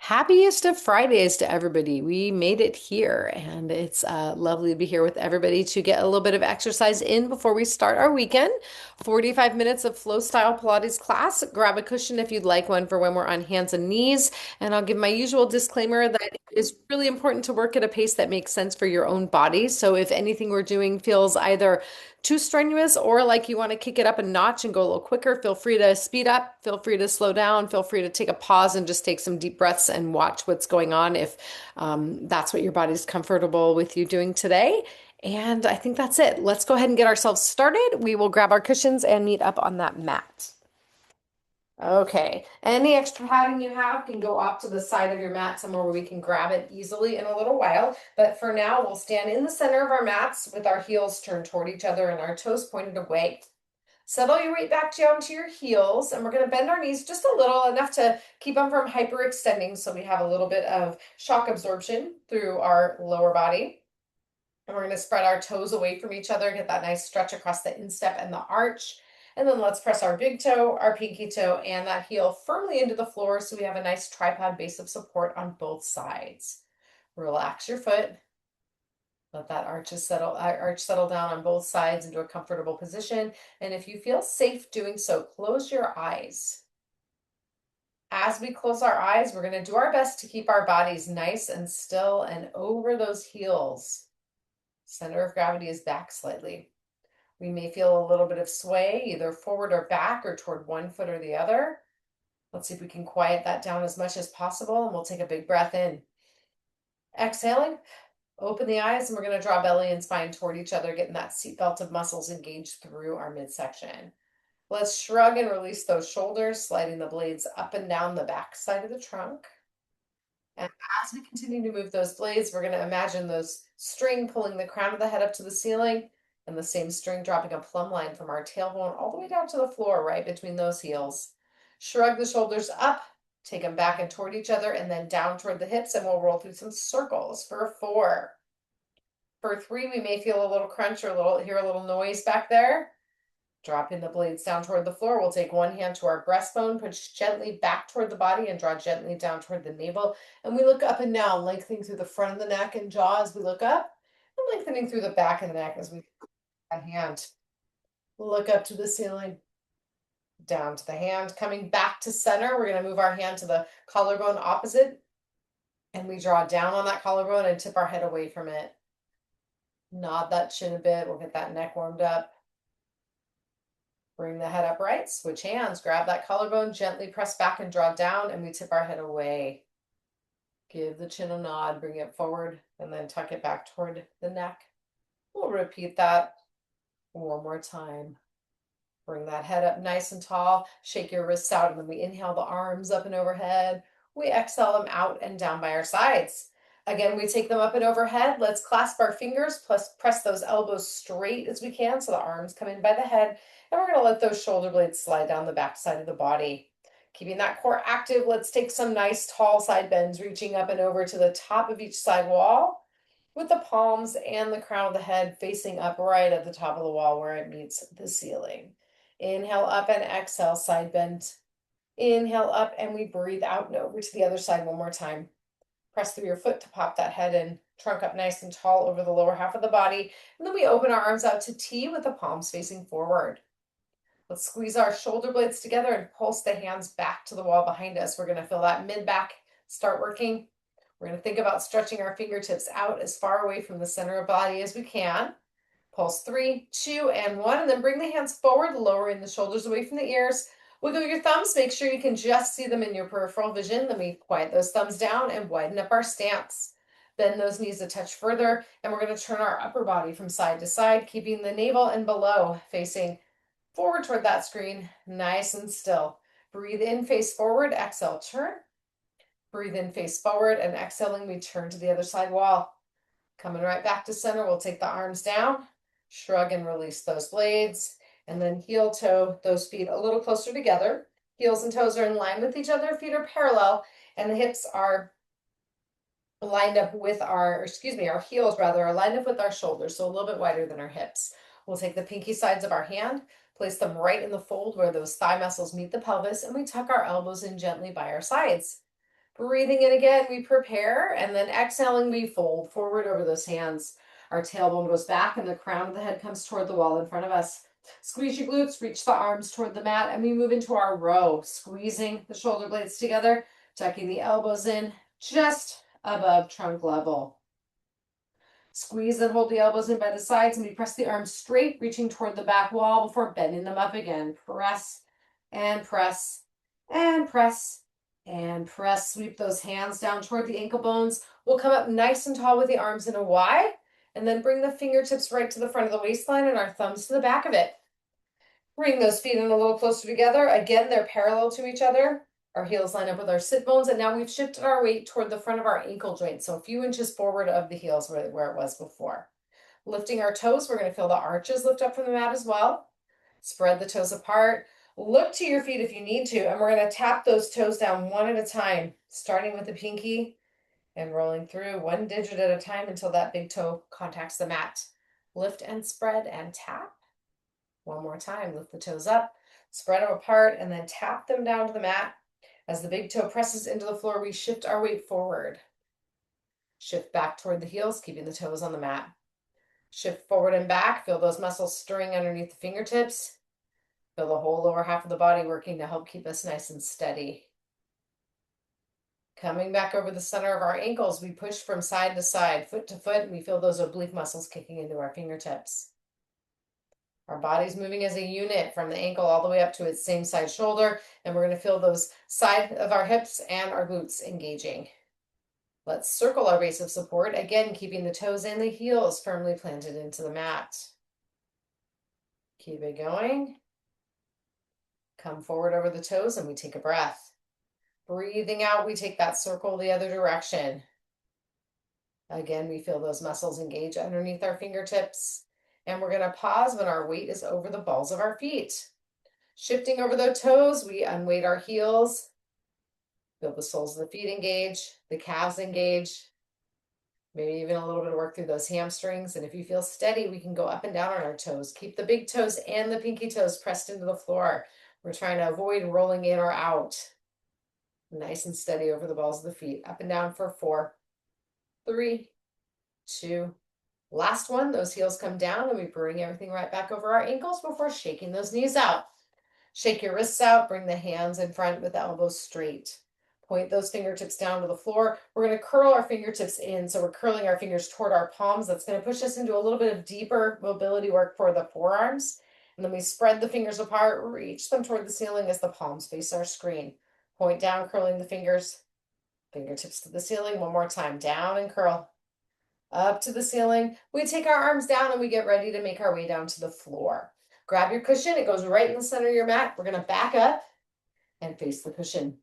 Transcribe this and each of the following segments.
Happiest of Fridays to everybody. We made it here, and it's lovely to be here with everybody to get a little bit of exercise in before we start our weekend. 45 minutes of flow style Pilates class. Grab a cushion if you'd like one for when we're on hands and knees. And I'll give my usual disclaimer that it is really important to work at a pace that makes sense for your own body. So if anything we're doing feels either too strenuous or like you want to kick it up a notch and go a little quicker, feel free to speed up, feel free to slow down, feel free to take a pause and just take some deep breaths and watch what's going on if that's what your body's comfortable with you doing today. And I think that's it. Let's go ahead and get ourselves started. We will grab our cushions and meet up on that mat. Okay, any extra padding you have can go off to the side of your mat somewhere where we can grab it easily in a little while. But for now, we'll stand in the center of our mats with our heels turned toward each other and our toes pointed away. Settle your weight back down to your heels, and we're going to bend our knees just a little, enough to keep them from hyperextending so we have a little bit of shock absorption through our lower body. And we're going to spread our toes away from each other, get that nice stretch across the instep and the arch. And then let's press our big toe, our pinky toe, and that heel firmly into the floor so we have a nice tripod base of support on both sides. Relax your foot. Let that arch settle down on both sides into a comfortable position. And if you feel safe doing so, close your eyes. As we close our eyes, we're going to do our best to keep our bodies nice and still and over those heels. Center of gravity is back slightly. We may feel a little bit of sway, either forward or back or toward one foot or the other. Let's see if we can quiet that down as much as possible, and we'll take a big breath in. Exhaling, open the eyes, and we're going to draw belly and spine toward each other, getting that seatbelt of muscles engaged through our midsection. Let's shrug and release those shoulders, sliding the blades up and down the back side of the trunk. And as we continue to move those blades, we're going to imagine those string pulling the crown of the head up to the ceiling and the same string dropping a plumb line from our tailbone all the way down to the floor, right between those heels. Shrug the shoulders up, take them back and toward each other, and then down toward the hips, and we'll roll through some circles for 4. For 3, we may feel a little crunch or hear a little noise back there. Dropping the blades down toward the floor, we'll take one hand to our breastbone, push gently back toward the body, and draw gently down toward the navel. And we look up and down, lengthening through the front of the neck and jaw as we look up, and lengthening through the back of the neck as we that hand. Look up to the ceiling, down to the hand, coming back to center. We're going to move our hand to the collarbone opposite, and we draw down on that collarbone and tip our head away from it. Nod that chin a bit. We'll get that neck warmed up. Bring the head upright, switch hands, grab that collarbone, gently press back and draw down, and we tip our head away. Give the chin a nod, bring it forward, and then tuck it back toward the neck. We'll repeat that one more time. Bring that head up nice and tall, shake your wrists out, and then we inhale the arms up and overhead. We exhale them out and down by our sides. Again, we take them up and overhead. Let's clasp our fingers, plus press those elbows straight as we can so the arms come in by the head. And we're going to let those shoulder blades slide down the back side of the body. Keeping that core active, let's take some nice tall side bends, reaching up and over to the top of each side wall with the palms and the crown of the head facing up right at the top of the wall where it meets the ceiling. Inhale up and exhale, side bend. Inhale up and we breathe out and over to the other side one more time. Press through your foot to pop that head and trunk up nice and tall over the lower half of the body. And then we open our arms out to T with the palms facing forward. Let's squeeze our shoulder blades together and pulse the hands back to the wall behind us. We're going to feel that mid-back start working. We're going to think about stretching our fingertips out as far away from the center of the body as we can. Pulse 3, 2, and 1, and then bring the hands forward, lowering the shoulders away from the ears. Wiggle your thumbs, make sure you can just see them in your peripheral vision. Then we quiet those thumbs down and widen up our stance. Bend those knees a touch further, and we're going to turn our upper body from side to side, keeping the navel and below facing forward toward that screen, nice and still. Breathe in, face forward, exhale, turn. Breathe in, face forward, and exhaling, we turn to the other side wall. Coming right back to center, we'll take the arms down, shrug and release those blades, and then heel toe those feet a little closer together. Heels and toes are in line with each other, feet are parallel, and the hips are lined up with our heels rather, are lined up with our shoulders, so a little bit wider than our hips. We'll take the pinky sides of our hand, place them right in the fold where those thigh muscles meet the pelvis, and we tuck our elbows in gently by our sides. Breathing in again, we prepare, and then exhaling, we fold forward over those hands. Our tailbone goes back and the crown of the head comes toward the wall in front of us. Squeeze your glutes, reach the arms toward the mat, and we move into our row, squeezing the shoulder blades together, tucking the elbows in just above trunk level. Squeeze and hold the elbows in by the sides, and we press the arms straight, reaching toward the back wall before bending them up again. Press and press and press and press. Sweep those hands down toward the ankle bones. We'll come up nice and tall with the arms in a Y, and then bring the fingertips right to the front of the waistline and our thumbs to the back of it. Bring those feet in a little closer together. Again, they're parallel to each other. Our heels line up with our sit bones, and now we've shifted our weight toward the front of our ankle joint, so a few inches forward of the heels where it was before. Lifting our toes, we're going to feel the arches lift up from the mat as well. Spread the toes apart. Look to your feet if you need to, and we're going to tap those toes down one at a time, starting with the pinky and rolling through one digit at a time until that big toe contacts the mat. Lift and spread and tap. One more time, lift the toes up, spread them apart, and then tap them down to the mat. As the big toe presses into the floor, we shift our weight forward. Shift back toward the heels, keeping the toes on the mat. Shift forward and back, feel those muscles stirring underneath the fingertips. Feel the whole lower half of the body working to help keep us nice and steady. Coming back over the center of our ankles, we push from side to side, foot to foot, and we feel those oblique muscles kicking into our fingertips. Our body's moving as a unit from the ankle all the way up to its same side shoulder, and we're going to feel those side of our hips and our glutes engaging. Let's circle our base of support, again keeping the toes and the heels firmly planted into the mat. Keep it going. Come forward over the toes and we take a breath. Breathing out, we take that circle the other direction. Again, we feel those muscles engage underneath our fingertips. And we're going to pause when our weight is over the balls of our feet. Shifting over the toes, we unweight our heels. Feel the soles of the feet engage, the calves engage. Maybe even a little bit of work through those hamstrings. And if you feel steady, we can go up and down on our toes. Keep the big toes and the pinky toes pressed into the floor. We're trying to avoid rolling in or out. Nice and steady over the balls of the feet. Up and down for 4, 3, 2, last one. Those heels come down and we bring everything right back over our ankles before shaking those knees out. Shake your wrists out, bring the hands in front with the elbows straight. Point those fingertips down to the floor. We're going to curl our fingertips in, so we're curling our fingers toward our palms. That's going to push us into a little bit of deeper mobility work for the forearms. And then we spread the fingers apart, reach them toward the ceiling as the palms face our screen. Point down, curling the fingers, fingertips to the ceiling. One more time, down and curl. Up to the ceiling. We take our arms down and we get ready to make our way down to the floor. Grab your cushion. It goes right in the center of your mat. We're going to back up and face the cushion.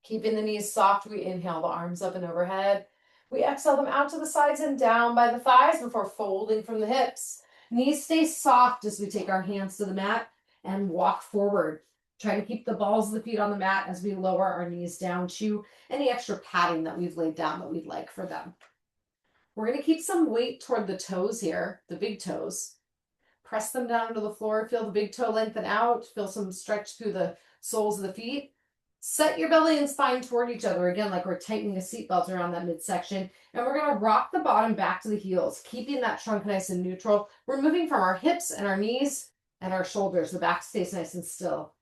Keeping the knees soft, we inhale the arms up and overhead. We exhale them out to the sides and down by the thighs before folding from the hips. Knees stay soft as we take our hands to the mat and walk forward. Try to keep the balls of the feet on the mat as we lower our knees down to any extra padding that we've laid down that we'd like for them. We're going to keep some weight toward the toes here, the big toes. Press them down to the floor. Feel the big toe lengthen out. Feel some stretch through the soles of the feet. Set your belly and spine toward each other, again, like we're tightening a seatbelt around that midsection. And we're going to rock the bottom back to the heels, keeping that trunk nice and neutral. We're moving from our hips and our knees and our shoulders. The back stays nice and still.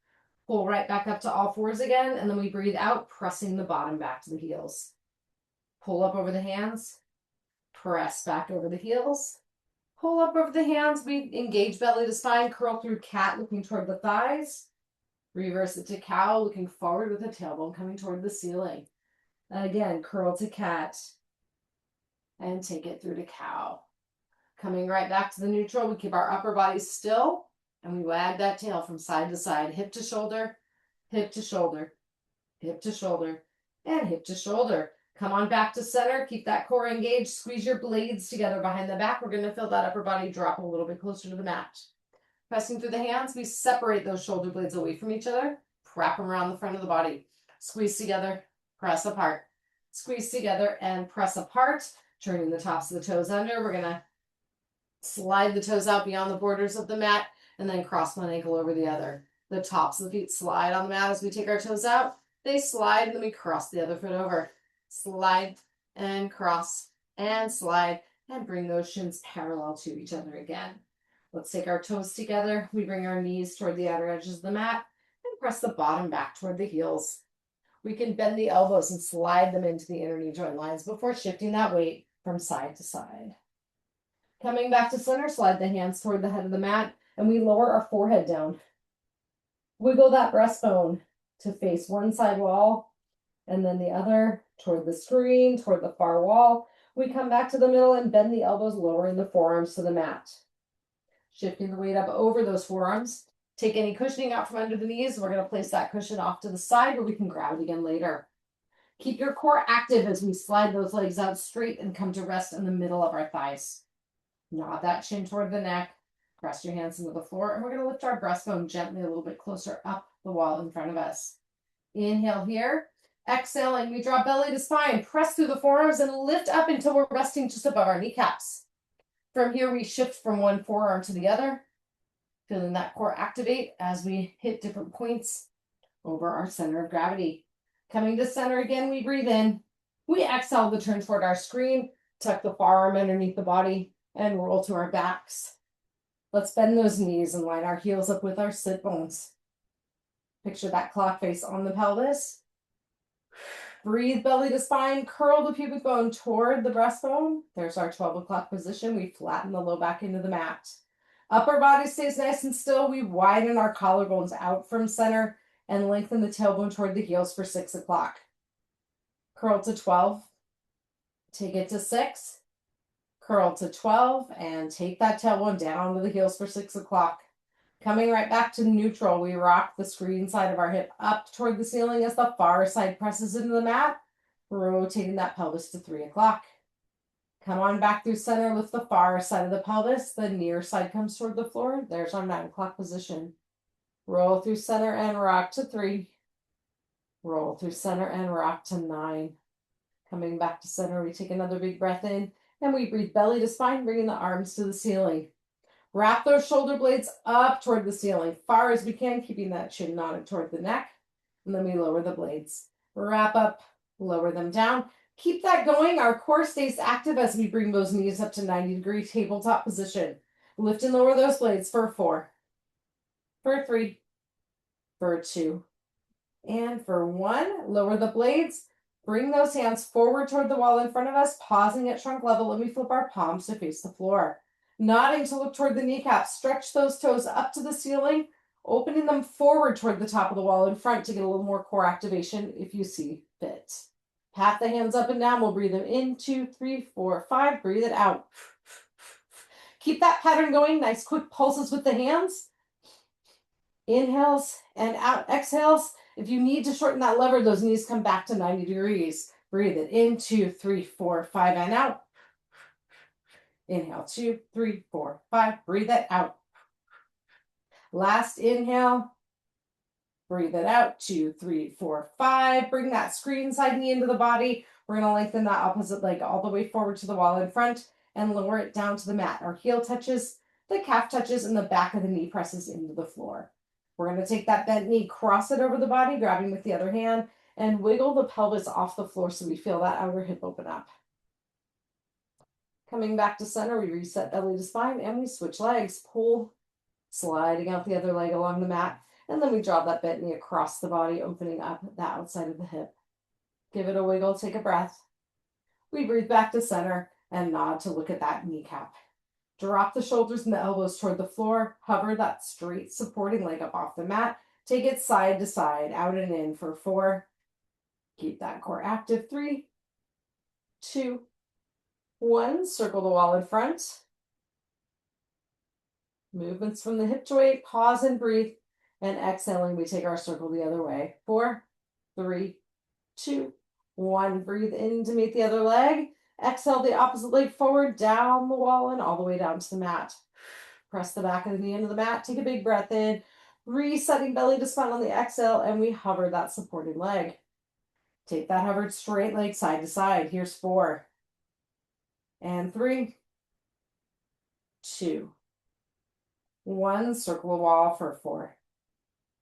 Pull right back up to all fours again, and then we breathe out, pressing the bottom back to the heels. Pull up over the hands. Press back over the heels. Pull up over the hands. We engage belly to spine. Curl through cat, looking toward the thighs. Reverse it to cow, looking forward with the tailbone coming toward the ceiling. And again, curl to cat. And take it through to cow. Coming right back to the neutral, we keep our upper body still. And we wag that tail from side to side. Hip to shoulder, hip to shoulder, hip to shoulder, and hip to shoulder. Come on back to center. Keep that core engaged. Squeeze your blades together behind the back. We're going to feel that upper body drop a little bit closer to the mat. Pressing through the hands, we separate those shoulder blades away from each other. Wrap them around the front of the body. Squeeze together, press apart. Squeeze together and press apart. Turning the tops of the toes under. We're going to slide the toes out beyond the borders of the mat and then cross one ankle over the other. The tops of the feet slide on the mat as we take our toes out. They slide, and then we cross the other foot over. Slide and cross and slide and bring those shins parallel to each other again. Let's take our toes together. We bring our knees toward the outer edges of the mat and press the bottom back toward the heels. We can bend the elbows and slide them into the inner knee joint lines before shifting that weight from side to side. Coming back to center, slide the hands toward the head of the mat, and we lower our forehead down. Wiggle that breastbone to face one side wall and then the other toward the screen, toward the far wall. We come back to the middle and bend the elbows, lowering the forearms to the mat. Shifting the weight up over those forearms. Take any cushioning out from under the knees. We're going to place that cushion off to the side where we can grab it again later. Keep your core active as we slide those legs out straight and come to rest in the middle of our thighs. Nod that chin toward the neck. Press your hands into the floor, and we're going to lift our breastbone gently a little bit closer up the wall in front of us. Inhale here. Exhaling, we draw belly to spine. Press through the forearms and lift up until we're resting just above our kneecaps. From here, we shift from one forearm to the other, feeling that core activate as we hit different points over our center of gravity. Coming to center again, we breathe in. We exhale to turn toward our screen, tuck the forearm underneath the body, and roll to our backs. Let's bend those knees and line our heels up with our sit bones. Picture that clock face on the pelvis. Breathe belly to spine, curl the pubic bone toward the breastbone. There's our 12 o'clock position. We flatten the low back into the mat. Upper body stays nice and still. We widen our collarbones out from center and lengthen the tailbone toward the heels for 6 o'clock. Curl to 12. Take it to 6. Curl to 12 and take that tailbone down to the heels for 6 o'clock. Coming right back to neutral, we rock the screen side of our hip up toward the ceiling as the far side presses into the mat, rotating that pelvis to 3 o'clock. Come on back through center, lift the far side of the pelvis, the near side comes toward the floor. There's our 9 o'clock position. Roll through center and rock to 3. Roll through center and rock to 9. Coming back to center, we take another big breath in, and we breathe belly to spine, bringing the arms to the ceiling. Wrap those shoulder blades up toward the ceiling, far as we can, keeping that chin nodded toward the neck. And then we lower the blades. Wrap up, lower them down. Keep that going. Our core stays active as we bring those knees up to 90-degree tabletop position. Lift and lower those blades for 4, for 3, for 2, and for 1. Lower the blades. Bring those hands forward toward the wall in front of us, pausing at trunk level, and we flip our palms to face the floor. Nodding to look toward the kneecaps. Stretch those toes up to the ceiling, opening them forward toward the top of the wall in front to get a little more core activation if you see fit. Pat the hands up and down. We'll breathe them in, 2, 3, 4, 5. Breathe it out. Keep that pattern going. Nice quick pulses with the hands. Inhales and out. Exhales. If you need to shorten that lever, those knees come back to 90 degrees. Breathe it in, 2, 3, 4, 5, and out. Inhale, 2, 3, 4, 5. Breathe it out. Last inhale. Breathe it out. 2, 3, 4, 5. Bring that screen side knee into the body. We're going to lengthen that opposite leg all the way forward to the wall in front and lower it down to the mat. Our heel touches, the calf touches, and the back of the knee presses into the floor. We're going to take that bent knee, cross it over the body, grabbing with the other hand, and wiggle the pelvis off the floor so we feel that outer hip open up. Coming back to center, we reset belly to spine, and we switch legs. Pull, sliding out the other leg along the mat, and then we draw that bent knee across the body, opening up the outside of the hip. Give it a wiggle, take a breath. We breathe back to center and nod to look at that kneecap. Drop the shoulders and the elbows toward the floor. Hover that straight supporting leg up off the mat. Take it side to side, out and in for 4. Keep that core active. 3, 2, 1. Circle the wall in front. Movements from the hip joint. Pause and breathe. And exhaling, we take our circle the other way. 4, 3, 2, 1. Breathe in to meet the other leg. Exhale the opposite leg forward, down the wall, and all the way down to the mat. Press the back of the knee into the mat. Take a big breath in. Resetting belly to spine on the exhale, and we hover that supporting leg. Take that hovered straight leg side to side. Here's 4. And 3, 2, 1. Circle the wall for 4,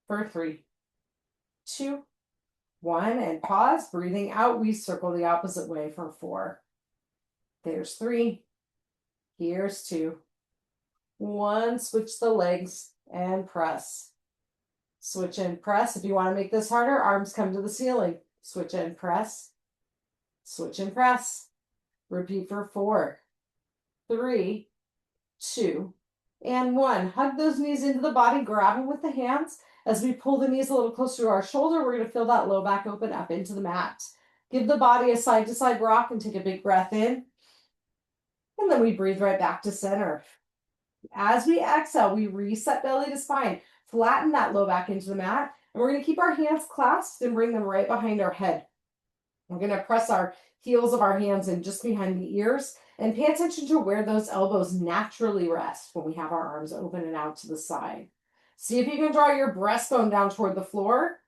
for 3, 2, 1, and pause. Breathing out, we circle the opposite way for 4. There's 3. Here's 2. 1, switch the legs and press. Switch and press. If you want to make this harder, arms come to the ceiling. Switch and press. Switch and press. Repeat for 4, 3, 2, and 1. Hug those knees into the body, grab them with the hands. As we pull the knees a little closer to our shoulder, we're going to feel that low back open up into the mat. Give the body a side-to-side rock and take a big breath in. And then we breathe right back to center. As we exhale, we reset belly to spine. Flatten that low back into the mat. And we're going to keep our hands clasped and bring them right behind our head. We're going to press our heels of our hands in just behind the ears. And pay attention to where those elbows naturally rest when we have our arms open and out to the side. See if you can draw your breastbone down toward the floor.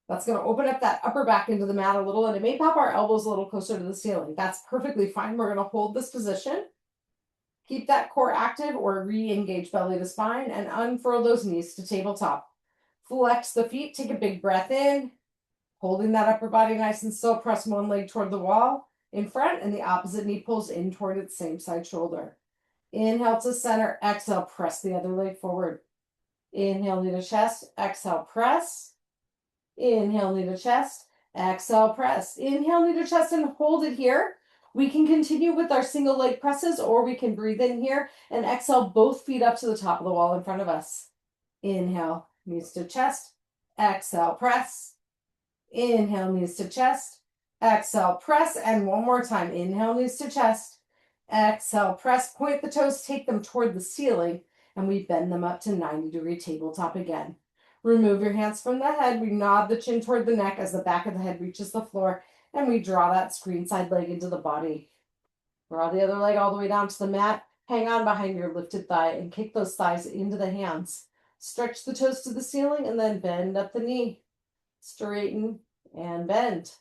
That's going to open up that upper back into the mat a little, and it may pop our elbows a little closer to the ceiling. That's perfectly fine. We're going to hold this position. Keep that core active or re-engage belly to spine and unfurl those knees to tabletop. Flex the feet, take a big breath in. Holding that upper body nice and still, press one leg toward the wall in front and the opposite knee pulls in toward its same side shoulder. Inhale to center, exhale, press the other leg forward. Inhale, knee to chest, exhale, press. Inhale, knee to chest, exhale, press. Inhale, knee to chest and hold it here. We can continue with our single leg presses or we can breathe in here and exhale both feet up to the top of the wall in front of us. Inhale, knees to chest, exhale, press. Inhale, knees to chest, exhale, press, and one more time. Inhale, knees to chest, exhale, press. Point the toes, take them toward the ceiling, and we bend them up to 90-degree tabletop again. Remove your hands from the head. We nod the chin toward the neck as the back of the head reaches the floor, and we draw that screen side leg into the body. Draw the other leg all the way down to the mat. Hang on behind your lifted thigh and kick those thighs into the hands. Stretch the toes to the ceiling and then bend up the knee. Straighten and bend.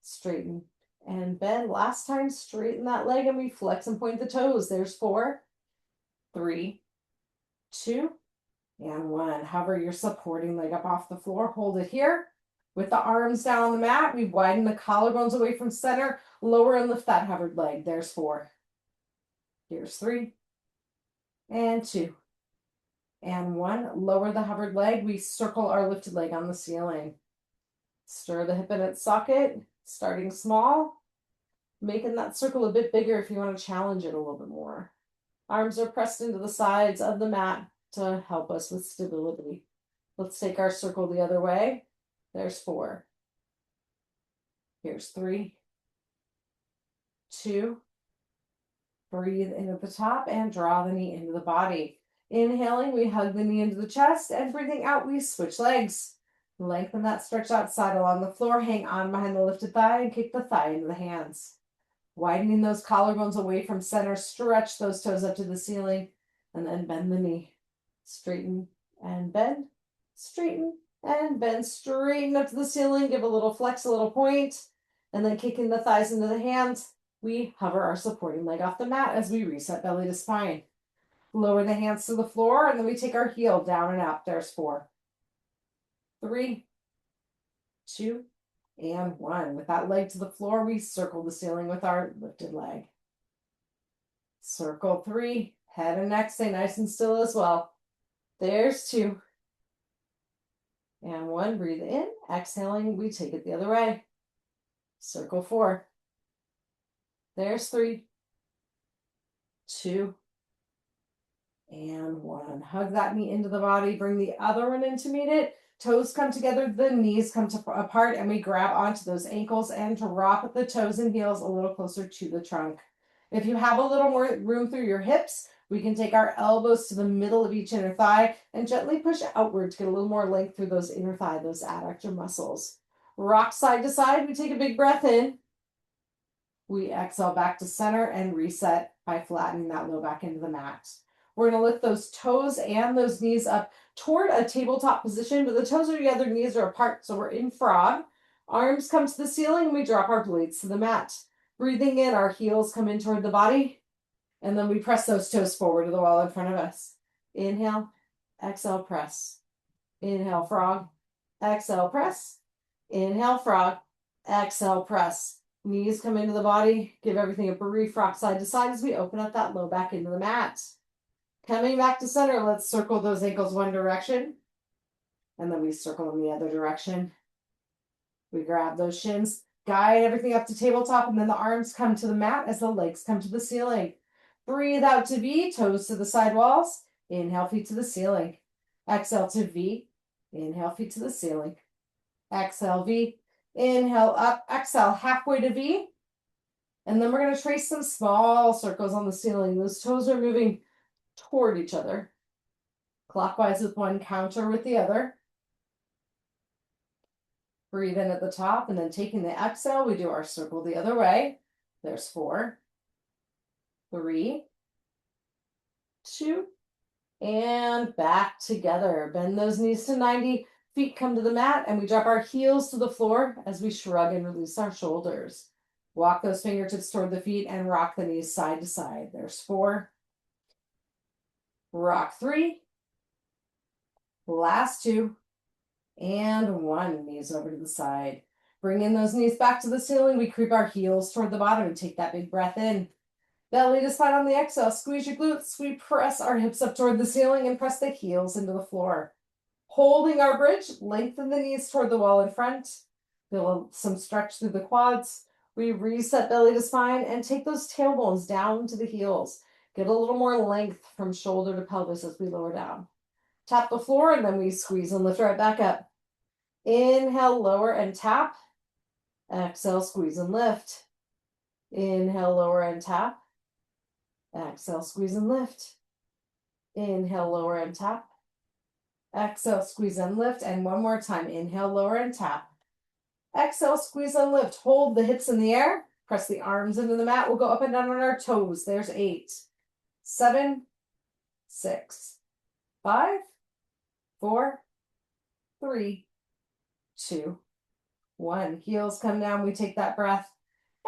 Straighten and bend. Last time, straighten that leg and we flex and point the toes. There's 4, 3, 2, and 1. Hover your supporting leg up off the floor. Hold it here. With the arms down on the mat, we widen the collarbones away from center. Lower and lift that hovered leg. There's 4. Here's 3, and 2, and 1. Lower the hovered leg. We circle our lifted leg on the ceiling. Stir the hip in its socket, starting small, making that circle a bit bigger if you want to challenge it a little bit more. Arms are pressed into the sides of the mat to help us with stability. Let's take our circle the other way. There's 4. Here's 3, 2. Breathe in at the top and draw the knee into the body. Inhaling, we hug the knee into the chest, and breathing out, we switch legs. Lengthen that stretch outside along the floor, hang on behind the lifted thigh, and kick the thigh into the hands. Widening those collarbones away from center, stretch those toes up to the ceiling, and then bend the knee. Straighten and bend, straighten and bend, straighten up to the ceiling, give a little flex, a little point, and then kicking the thighs into the hands. We hover our supporting leg off the mat as we reset belly to spine. Lower the hands to the floor, and then we take our heel down and up. There's 4, 3, 2, and 1. With that leg to the floor, we circle the ceiling with our lifted leg. Circle 3, head and neck stay nice and still as well. There's 2, and 1. Breathe in. Exhaling, we take it the other way. Circle 4. There's 3, 2, and 1. Hug that knee into the body. Bring the other one in to meet it. Toes come together, the knees come apart, and we grab onto those ankles and drop the toes and heels a little closer to the trunk. If you have a little more room through your hips, we can take our elbows to the middle of each inner thigh and gently push outward to get a little more length through those inner thigh, those adductor muscles. Rock side to side. We take a big breath in. We exhale back to center and reset by flattening that low back into the mat. We're going to lift those toes and those knees up toward a tabletop position, but the toes are together, knees are apart, so we're in frog. Arms come to the ceiling, and we drop our blades to the mat. Breathing in, our heels come in toward the body, and then we press those toes forward to the wall in front of us. Inhale, exhale, press. Inhale, frog. Exhale, press. Inhale, frog. Exhale, press. Knees come into the body. Give everything a brief rock side to side as we open up that low back into the mat. Coming back to center, let's circle those ankles one direction. And then we circle in the other direction. We grab those shins, guide everything up to tabletop, and then the arms come to the mat as the legs come to the ceiling. Breathe out to V, toes to the side walls. Inhale, feet to the ceiling. Exhale to V. Inhale, feet to the ceiling. Exhale, V. Inhale, up. Exhale, halfway to V. And then we're going to trace some small circles on the ceiling. Those toes are moving toward each other. Clockwise with one, counter with the other. Breathe in at the top, and then taking the exhale, we do our circle the other way. There's 4, 3, 2, and back together. Bend those knees to 90, feet come to the mat, and we drop our heels to the floor as we shrug and release our shoulders. Walk those fingertips toward the feet and rock the knees side to side. There's 4, rock 3, last 2, and 1. Knees over to the side. Bring in those knees back to the ceiling. We creep our heels toward the bottom and take that big breath in. Belly to spine on the exhale. Squeeze your glutes. We press our hips up toward the ceiling and press the heels into the floor. Holding our bridge, lengthen the knees toward the wall in front. Feel some stretch through the quads. We reset belly to spine and take those tailbones down to the heels. Get a little more length from shoulder to pelvis as we lower down. Tap the floor, and then we squeeze and lift right back up. Inhale, lower and tap. Exhale, squeeze and lift. Inhale, lower and tap. Exhale, squeeze and lift. Inhale, lower and tap. Exhale, squeeze and lift. And one more time. Inhale, lower and tap. Exhale, squeeze and lift. Hold the hips in the air. Press the arms into the mat. We'll go up and down on our toes. There's 8, 7, 6, 5, 4, 3, 2, 1. Heels come down. We take that breath.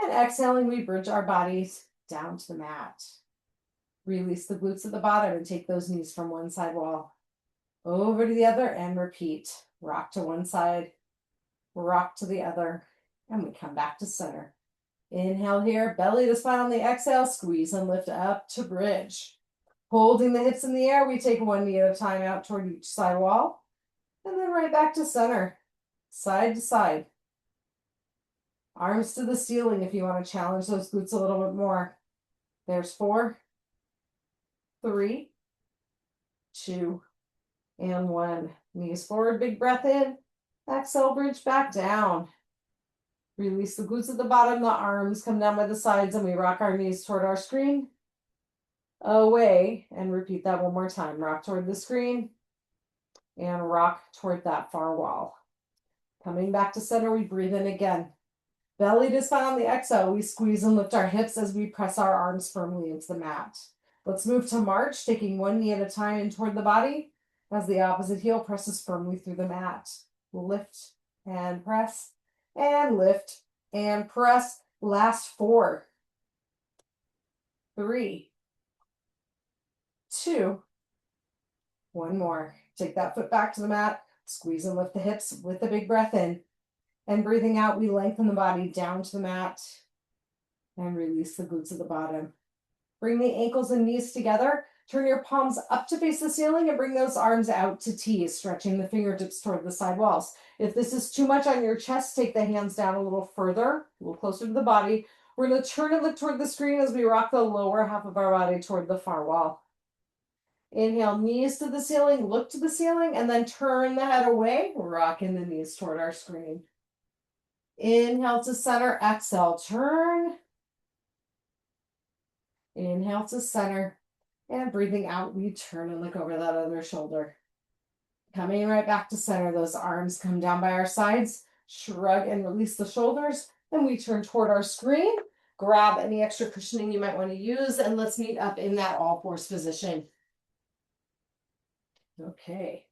And exhaling, we bridge our bodies down to the mat. Release the glutes at the bottom and take those knees from one side wall over to the other and repeat. Rock to one side, rock to the other, and we come back to center. Inhale here, belly to spine on the exhale, squeeze and lift up to bridge. Holding the hips in the air, we take one knee at a time out toward each side wall, and then right back to center, side to side. Arms to the ceiling if you want to challenge those glutes a little bit more. There's 4, 3, 2, and 1. Knees forward, big breath in. Exhale, bridge back down. Release the glutes at the bottom, the arms come down by the sides, and we rock our knees toward our screen. Away, and repeat that one more time. Rock toward the screen, and rock toward that far wall. Coming back to center, we breathe in again. Belly to spine on the exhale, we squeeze and lift our hips as we press our arms firmly into the mat. Let's move to march, taking one knee at a time in toward the body as the opposite heel presses firmly through the mat. Lift and press, and lift and press. Last 4, 3, 2, 1 more. Take that foot back to the mat, squeeze and lift the hips with a big breath in. And breathing out, we lengthen the body down to the mat and release the glutes at the bottom. Bring the ankles and knees together. Turn your palms up to face the ceiling and bring those arms out to T, stretching the fingertips toward the side walls. If this is too much on your chest, take the hands down a little further, a little closer to the body. We're going to turn and look toward the screen as we rock the lower half of our body toward the far wall. Inhale, knees to the ceiling, look to the ceiling, and then turn the head away, rocking the knees toward our screen. Inhale to center, exhale, turn. Inhale to center, and breathing out, we turn and look over that other shoulder. Coming right back to center, those arms come down by our sides, shrug and release the shoulders, and we turn toward our screen. Grab any extra cushioning you might want to use, and let's meet up in that all-fours position. Okay,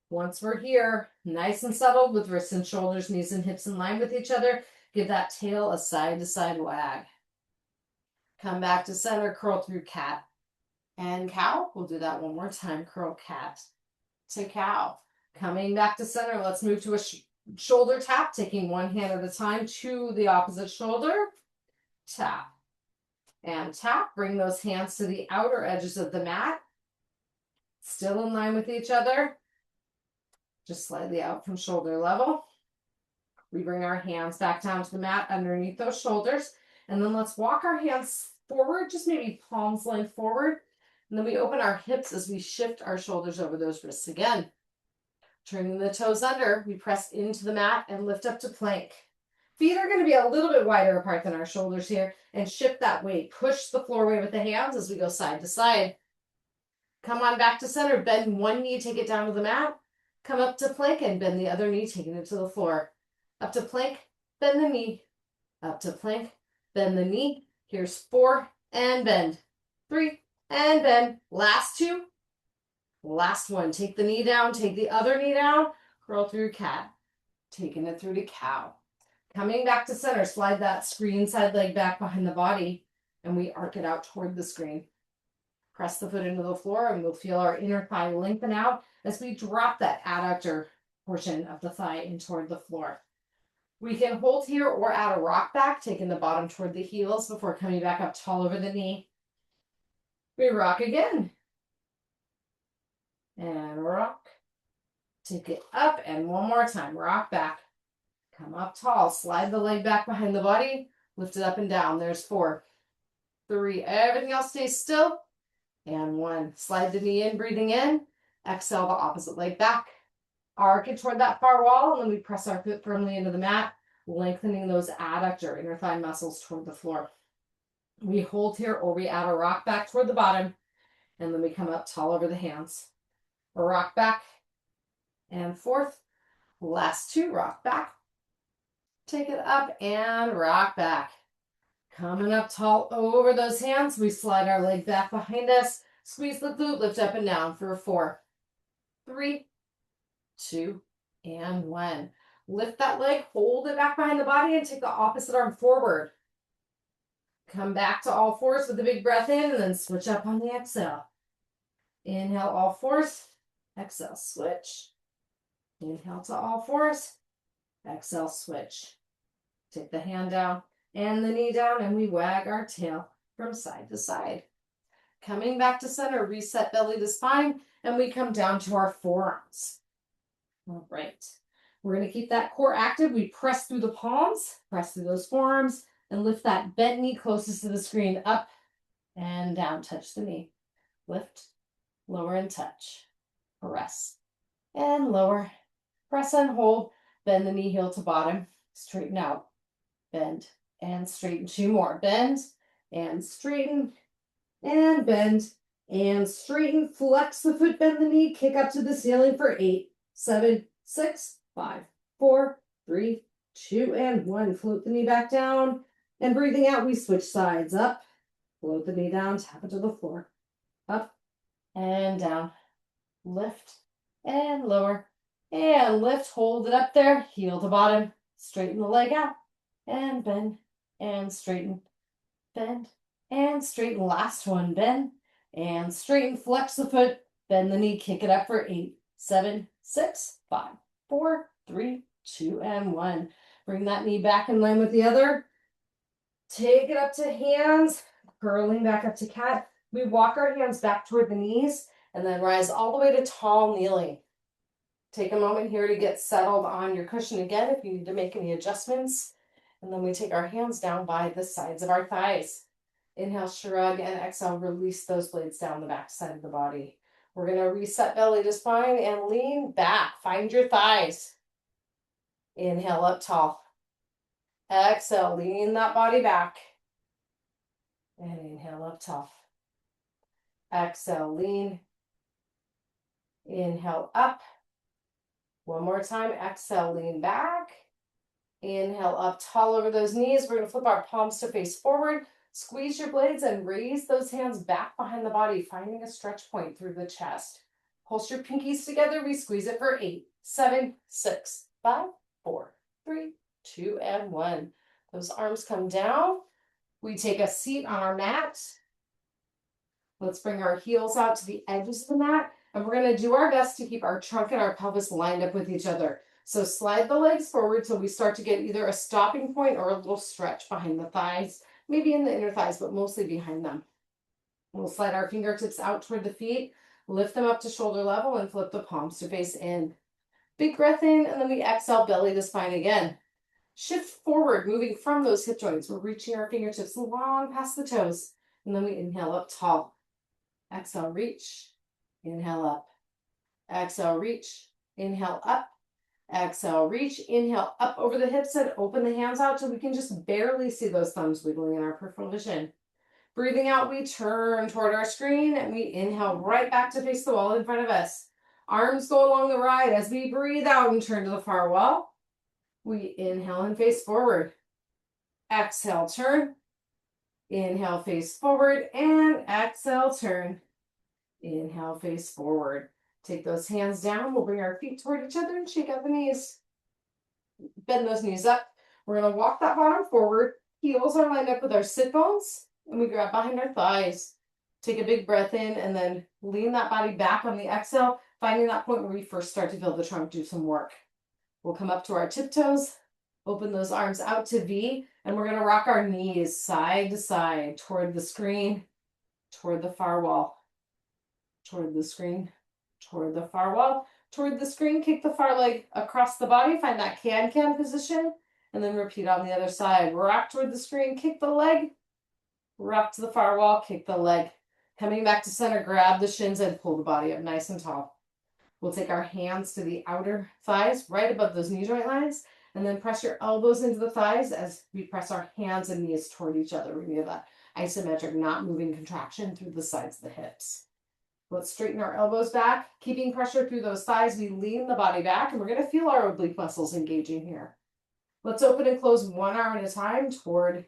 once we're here, nice and settled with wrists and shoulders, knees and hips in line with each other, give that tail a side-to-side wag. Come back to center, curl through cat and cow. We'll do that one more time. Curl cat to cow. Coming back to center, let's move to a Shoulder tap, taking one hand at a time to the opposite shoulder. Tap and tap. Bring those hands to the outer edges of the mat. Still in line with each other. Just slightly out from shoulder level. We bring our hands back down to the mat underneath those shoulders. And then let's walk our hands forward, just maybe palms length forward. And then we open our hips as we shift our shoulders over those wrists again. Turning the toes under, we press into the mat and lift up to plank. Feet are going to be a little bit wider apart than our shoulders here, and shift that weight. Push the floor away with the hands as we go side to side. Come on back to center. Bend one knee, take it down to the mat. Come up to plank and bend the other knee, taking it to the floor. Up to plank, bend the knee. Up to plank, bend the knee. Here's 4 and bend. 3 and bend. Last 2. Last one. Take the knee down, take the other knee down. Curl through cat. Taking it through to cow. Coming back to center, slide that screen side leg back behind the body, and we arc it out toward the screen. Press the foot into the floor, and we'll feel our inner thigh lengthen out as we drop that adductor portion of the thigh in toward the floor. We can hold here or add a rock back, taking the bottom toward the heels before coming back up tall over the knee. We rock again. And rock. Take it up, and one more time. Rock back. Come up tall. Slide the leg back behind the body. Lift it up and down. There's 4, 3. Everything else stays still. And 1. Slide the knee in, breathing in. Exhale the opposite leg back. Arc it toward that far wall, and then we press our foot firmly into the mat, lengthening those adductor inner thigh muscles toward the floor. We hold here, or we add a rock back toward the bottom, and then we come up tall over the hands. A rock back and forth. Last 2, rock back. Take it up and rock back. Coming up tall over those hands, we slide our leg back behind us, squeeze the glute, lift up and down for 4, 3, 2, and 1. Lift that leg, hold it back behind the body, and take the opposite arm forward. Come back to all fours with a big breath in, and then switch up on the exhale. Inhale, all fours. Exhale, switch. Inhale to all fours. Exhale, switch. Take the hand down and the knee down, and we wag our tail from side to side. Coming back to center, reset belly to spine, and we come down to our forearms. All right. We're going to keep that core active. We press through the palms, press through those forearms, and lift that bent knee closest to the screen, up and down. Touch the knee. Lift, lower, and touch. Press and lower. Press and hold. Bend the knee heel to bottom. Straighten out. Bend and straighten. 2 more. Bend and straighten and bend and straighten. Flex the foot, bend the knee. Kick up to the ceiling for 8, 7, 6, 5, 4, 3, 2, and 1. Float the knee back down. And breathing out, we switch sides. Up. Float the knee down. Tap it to the floor. Up and down. Lift and lower and lift. Hold it up there. Heel to bottom. Straighten the leg out and bend and straighten. Bend and straighten. Last one. Bend and straighten. Flex the foot. Bend the knee. Kick it up for 8, 7, 6, 5, 4, 3, 2, and 1. Bring that knee back in line with the other. Take it up to hands. Curling back up to cat. We walk our hands back toward the knees, and then rise all the way to tall kneeling. Take a moment here to get settled on your cushion again if you need to make any adjustments. And then we take our hands down by the sides of our thighs. Inhale, shrug, and exhale, release those blades down the back side of the body. We're going to reset belly to spine and lean back. Find your thighs. Inhale, up tall. Exhale, lean that body back. And inhale, up tall. Exhale, lean. Inhale, up. One more time. Exhale, lean back. Inhale, up tall over those knees. We're going to flip our palms to face forward. Squeeze your blades and raise those hands back behind the body, finding a stretch point through the chest. Pulse your pinkies together. We squeeze it for 8, 7, 6, 5, 4, 3, 2, and 1. Those arms come down. We take a seat on our mat. Let's bring our heels out to the edges of the mat. And we're going to do our best to keep our trunk and our pelvis lined up with each other. So slide the legs forward till we start to get either a stopping point or a little stretch behind the thighs, maybe in the inner thighs, but mostly behind them. We'll slide our fingertips out toward the feet, lift them up to shoulder level, and flip the palms to face in. Big breath in, and then we exhale, belly to spine again. Shift forward, moving from those hip joints. We're reaching our fingertips long past the toes, and then we inhale up tall. Exhale, reach. Inhale up. Exhale, reach. Inhale up. Exhale, reach. Inhale up over the hips and open the hands out till we can just barely see those thumbs wiggling in our peripheral vision. Breathing out, we turn toward our screen and we inhale right back to face the wall in front of us. Arms go along the right as we breathe out and turn to the far wall. We inhale and face forward. Exhale, turn. Inhale, face forward, and exhale, turn. Inhale, face forward. Take those hands down. We'll bring our feet toward each other and shake out the knees. Bend those knees up. We're going to walk that bottom forward. Heels are lined up with our sit bones, and we grab behind our thighs. Take a big breath in, and then lean that body back on the exhale, finding that point where we first start to feel the trunk do some work. We'll come up to our tiptoes, open those arms out to V, and we're going to rock our knees side to side toward the screen, toward the far wall, toward the screen, toward the far wall, toward the screen. Kick the far leg across the body, find that can-can position, and then repeat on the other side. Rock toward the screen, kick the leg, rock to the far wall, kick the leg. Coming back to center, grab the shins and pull the body up nice and tall. We'll take our hands to the outer thighs, right above those knee joint lines, and then press your elbows into the thighs as we press our hands and knees toward each other. We have that isometric, not moving contraction through the sides of the hips. Let's straighten our elbows back, keeping pressure through those thighs. We lean the body back, and we're going to feel our oblique muscles engaging here. Let's open and close one arm at a time toward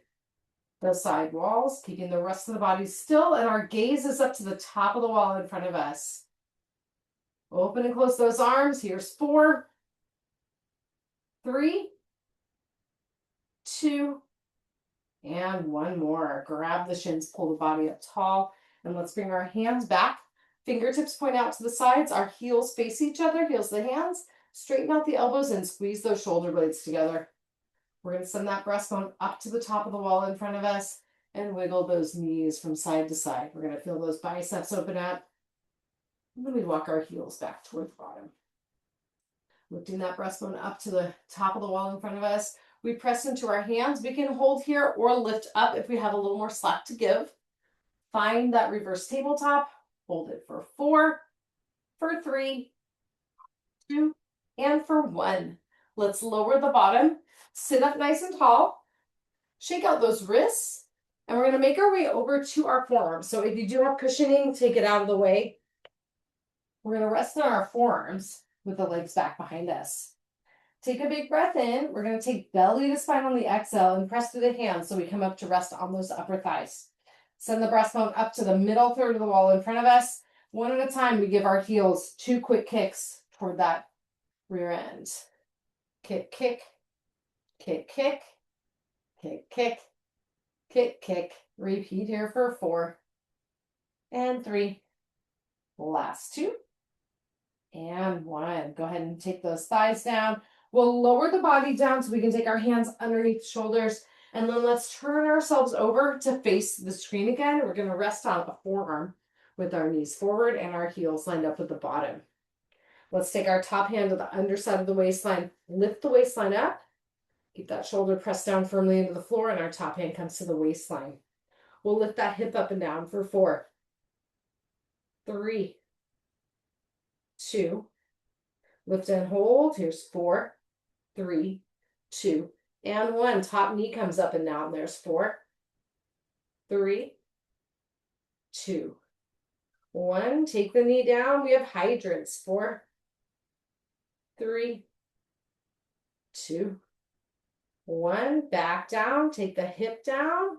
the side walls, keeping the rest of the body still, and our gaze is up to the top of the wall in front of us. Open and close those arms. Here's 4, 3, 2, and 1 more. Grab the shins, pull the body up tall, and let's bring our hands back. Fingertips point out to the sides. Our heels face each other, heels to hands. Straighten out the elbows and squeeze those shoulder blades together. We're going to send that breastbone up to the top of the wall in front of us and wiggle those knees from side to side. We're going to feel those biceps open up. And then we walk our heels back toward the bottom. Lifting that breastbone up to the top of the wall in front of us. We press into our hands. We can hold here or lift up if we have a little more slack to give. Find that reverse tabletop. Hold it for 4, for 3, 2, and for 1. Let's lower the bottom. Sit up nice and tall. Shake out those wrists. And we're going to make our way over to our forearms. So if you do have cushioning, take it out of the way. We're going to rest on our forearms with the legs back behind us. Take a big breath in. We're going to take belly to spine on the exhale and press through the hands so we come up to rest on those upper thighs. Send the breastbone up to the middle third of the wall in front of us. One at a time, we give our heels 2 quick kicks toward that rear end. Kick, kick, kick, kick, kick, kick, kick, kick. Repeat here for 4 and 3. Last 2 and 1. Go ahead and take those thighs down. We'll lower the body down so we can take our hands underneath the shoulders. And then let's turn ourselves over to face the screen again. We're going to rest on a forearm with our knees forward and our heels lined up with the bottom. Let's take our top hand to the underside of the waistline. Lift the waistline up. Keep that shoulder pressed down firmly into the floor, and our top hand comes to the waistline. We'll lift that hip up and down for 4, 3, 2. Lift and hold. Here's 4, 3, 2, and 1. Top knee comes up and down. There's 4, 3, 2, 1. Take the knee down. We have hydrants. 4, 3, 2, 1. Back down. Take the hip down.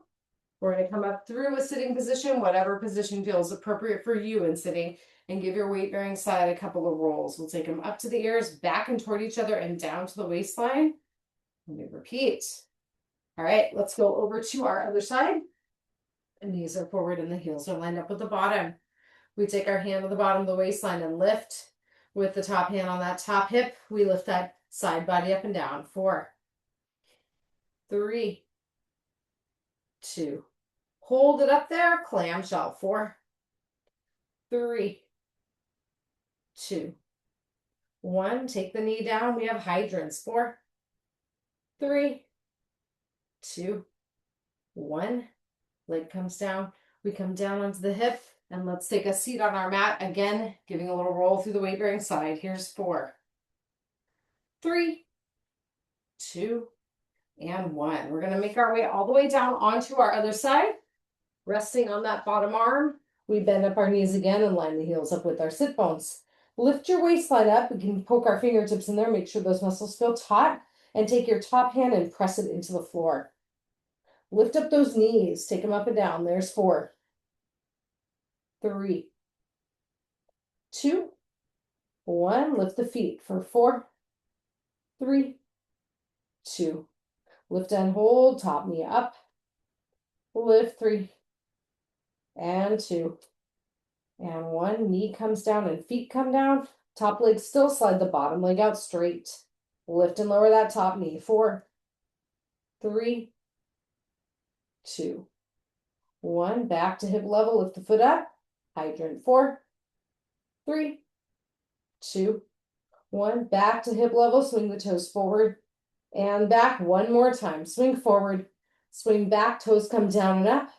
We're going to come up through a sitting position, whatever position feels appropriate for you in sitting, and give your weight-bearing side a couple of rolls. We'll take them up to the ears, back and toward each other, and down to the waistline. And we repeat. All right, let's go over to our other side. The knees are forward and the heels are lined up with the bottom. We take our hand to the bottom of the waistline and lift. With the top hand on that top hip, we lift that Side body up and down. 4, 3, 2. Hold it up there. Clamshell. 4, 3, 2, 1. Take the knee down. We have hydrants. 4, 3, 2, 1. Leg comes down. We come down onto the hip, and let's take a seat on our mat. Again, giving a little roll through the weight bearing side. Here's 4, 3, 2, and 1. We're going to make our way all the way down onto our other side. Resting on that bottom arm, we bend up our knees again and line the heels up with our sit bones. Lift your waistline up. We can poke our fingertips in there, make sure those muscles feel taut, and take your top hand and press it into the floor. Lift up those knees, take them up and down. There's 4, 3, 2, 1. Lift the feet for 4, 3, 2. Lift and hold, top knee up. Lift 3, and 2, and 1. Knee comes down and feet come down. Top leg still, slide the bottom leg out straight. Lift and lower that top knee. 4, 3, 2, 1. Back to hip level, lift the foot up. Hydrant. 4, 3, 2, 1. Back to hip level, swing the toes forward and back. One more time. Swing forward, swing back, toes come down and up.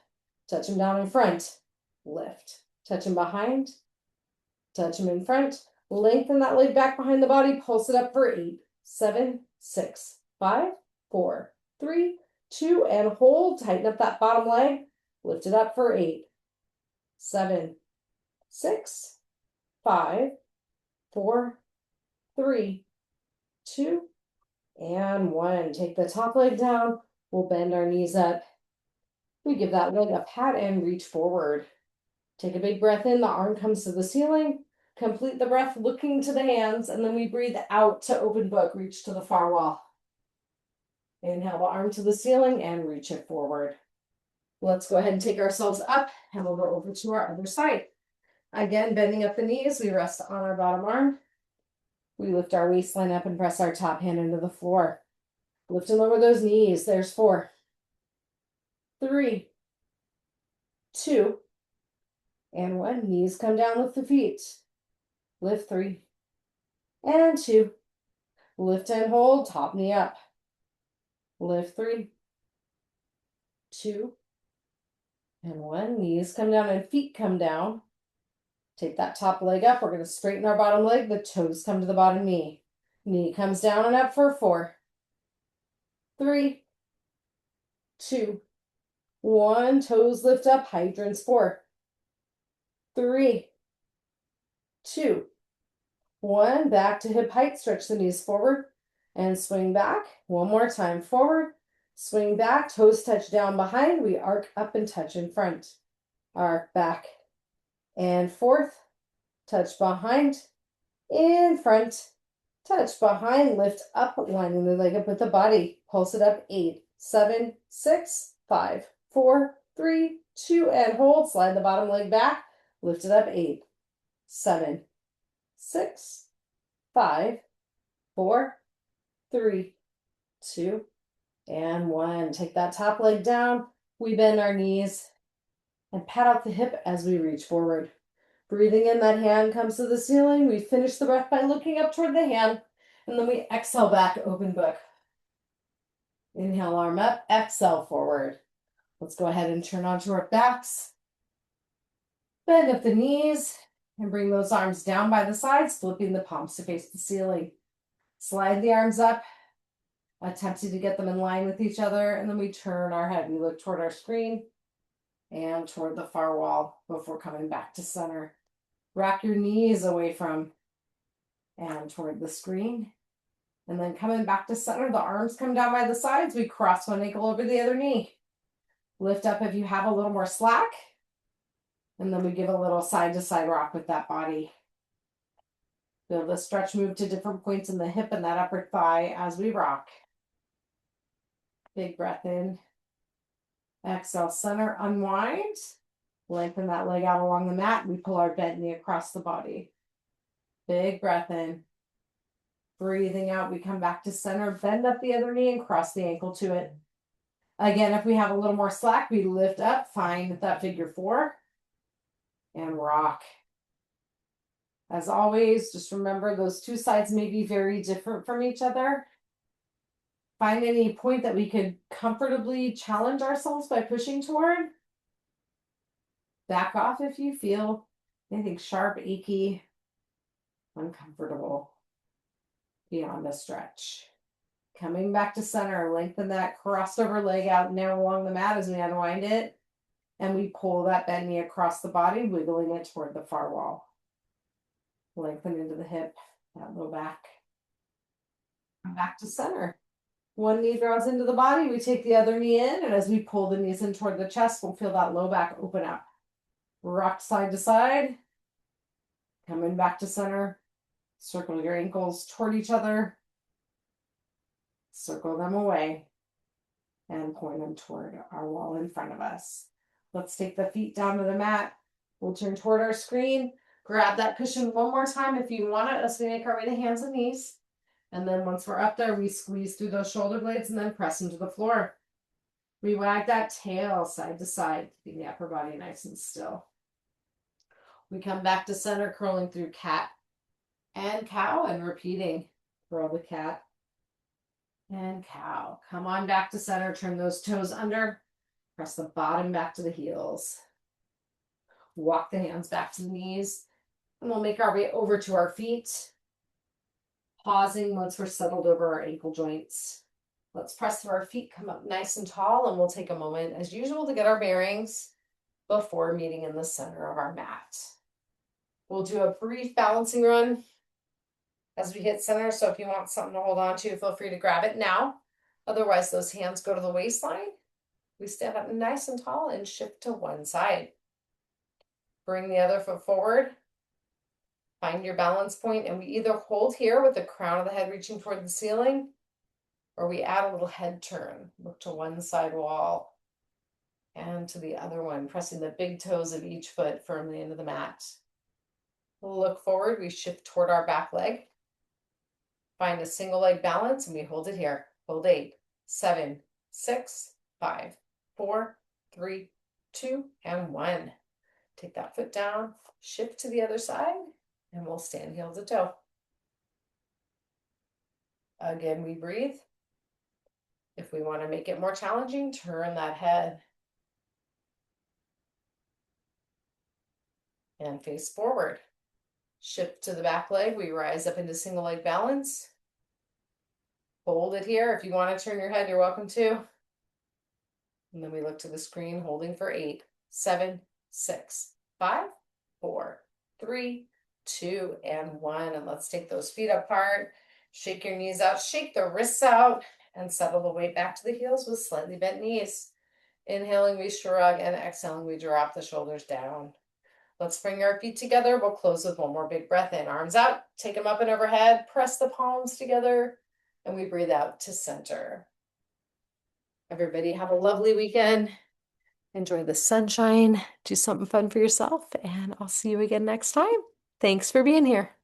Touch them down in front. Lift. Touch them behind. Touch them in front. Lengthen that leg back behind the body. Pulse it up for 8, 7, 6, 5, 4, 3, 2, and hold. Tighten up that bottom leg. Lift it up for 8, 7, 6, 5, 4, 3, 2, and 1. Take the top leg down. We'll bend our knees up. We give that leg a pat and reach forward. Take a big breath in. The arm comes to the ceiling. Complete the breath looking to the hands, and then we breathe out to open book. Reach to the far wall. Inhale the arm to the ceiling and reach it forward. Let's go ahead and take ourselves up, and we'll go over to our other side. Again, bending up the knees, we rest on our bottom arm. We lift our waistline up and press our top hand into the floor. Lift and lower those knees. There's 4, 3, 2, and 1. Knees come down, lift the feet. Lift 3, and 2. Lift and hold, top knee up. Lift 3, 2, and 1. Knees come down and feet come down. Take that top leg up. We're going to straighten our bottom leg. The toes come to the bottom knee. Knee comes down and up for 4, 3, 2, 1. Toes lift up. Hydrants. 4, 3, 2, 1. Back to hip height. Stretch the knees forward and swing back. One more time. Forward, swing back. Toes touch down behind. We arc up and touch in front. Arc back and forth. Touch behind, in front. Touch behind. Lift up, lining the leg up with the body. Pulse it up. 8, 7, 6, 5, 4, 3, 2, and hold. Slide the bottom leg back. Lift it up. 8, 7, 6, 5, 4, 3, 2, and 1. Take that top leg down. We bend our knees and pat out the hip as we reach forward. Breathing in, that hand comes to the ceiling. We finish the breath by looking up toward the hand, and then we exhale back, open book. Inhale, arm up, exhale, forward. Let's go ahead and turn onto our backs. Bend up the knees and bring those arms down by the sides, flipping the palms to face the ceiling. Slide the arms up, attempting to get them in line with each other, and then we turn our head. We look toward our screen and toward the far wall before coming back to center. Rock your knees away from and toward the screen. And then coming back to center, the arms come down by the sides. We cross one ankle over the other knee. Lift up if you have a little more slack. And then we give a little side to side rock with that body. Feel the stretch move to different points in the hip and that upper thigh as we rock. Big breath in. Exhale, center, unwind. Lengthen that leg out along the mat. We pull our bent knee across the body. Big breath in. Breathing out, we come back to center, bend up the other knee and cross the ankle to it. Again, if we have a little more slack, we lift up, find that figure four, and rock. As always, just remember those two sides may be very different from each other. Find any point that we could comfortably challenge ourselves by pushing toward. Back off if you feel anything sharp, achy, uncomfortable beyond a stretch. Coming back to center, lengthen that crossed over leg out now along the mat as we unwind it. And we pull that bend knee across the body, wiggling it toward the far wall. Lengthen into the hip, that low back. Come back to center. One knee draws into the body, we take the other knee in, and as we pull the knees in toward the chest, we'll feel that low back open up. Rock side to side. Coming back to center. Circle your ankles toward each other. Circle them away. And point them toward our wall in front of us. Let's take the feet down to the mat. We'll turn toward our screen. Grab that cushion one more time if you want it as we make our way to hands and knees. And then once we're up there, we squeeze through those shoulder blades and then press into the floor. We wag that tail side to side, keeping the upper body nice and still. We come back to center, curling through cat and cow and repeating. Curl the cat and cow. Come on back to center, turn those toes under, press the bottom back to the heels. Walk the hands back to the knees, and we'll make our way over to our feet. Pausing once we're settled over our ankle joints. Let's press through our feet, come up nice and tall, and we'll take a moment as usual to get our bearings before meeting in the center of our mat. We'll do a brief balancing run as we hit center, so if you want something to hold on to, feel free to grab it now. Otherwise, those hands go to the waistline. We stand up nice and tall and shift to one side. Bring the other foot forward. Find your balance point, and we either hold here with the crown of the head reaching toward the ceiling, or we add a little head turn. Look to one side wall and to the other one, pressing the big toes of each foot firmly into the mat. We'll look forward, we shift toward our back leg. Find a single leg balance, and we hold it here. Hold 8, 7, 6, 5, 4, 3, 2, and 1. Take that foot down, shift to the other side, and we'll stand heel to toe. Again, we breathe. If we want to make it more challenging, turn that head and face forward. Shift to the back leg. We rise up into single leg balance. Hold it here. If you want to turn your head, you're welcome to. And then we look to the screen, holding for 8, 7, 6, 5, 4, 3, 2, and 1. And let's take those feet apart. Shake your knees out, shake the wrists out, and settle the weight back to the heels with slightly bent knees. Inhaling, we shrug, and exhaling, we drop the shoulders down. Let's bring our feet together. We'll close with one more big breath in. Arms out, take them up and overhead, press the palms together, and we breathe out to center. Everybody have a lovely weekend. Enjoy the sunshine. Do something fun for yourself, and I'll see you again next time. Thanks for being here.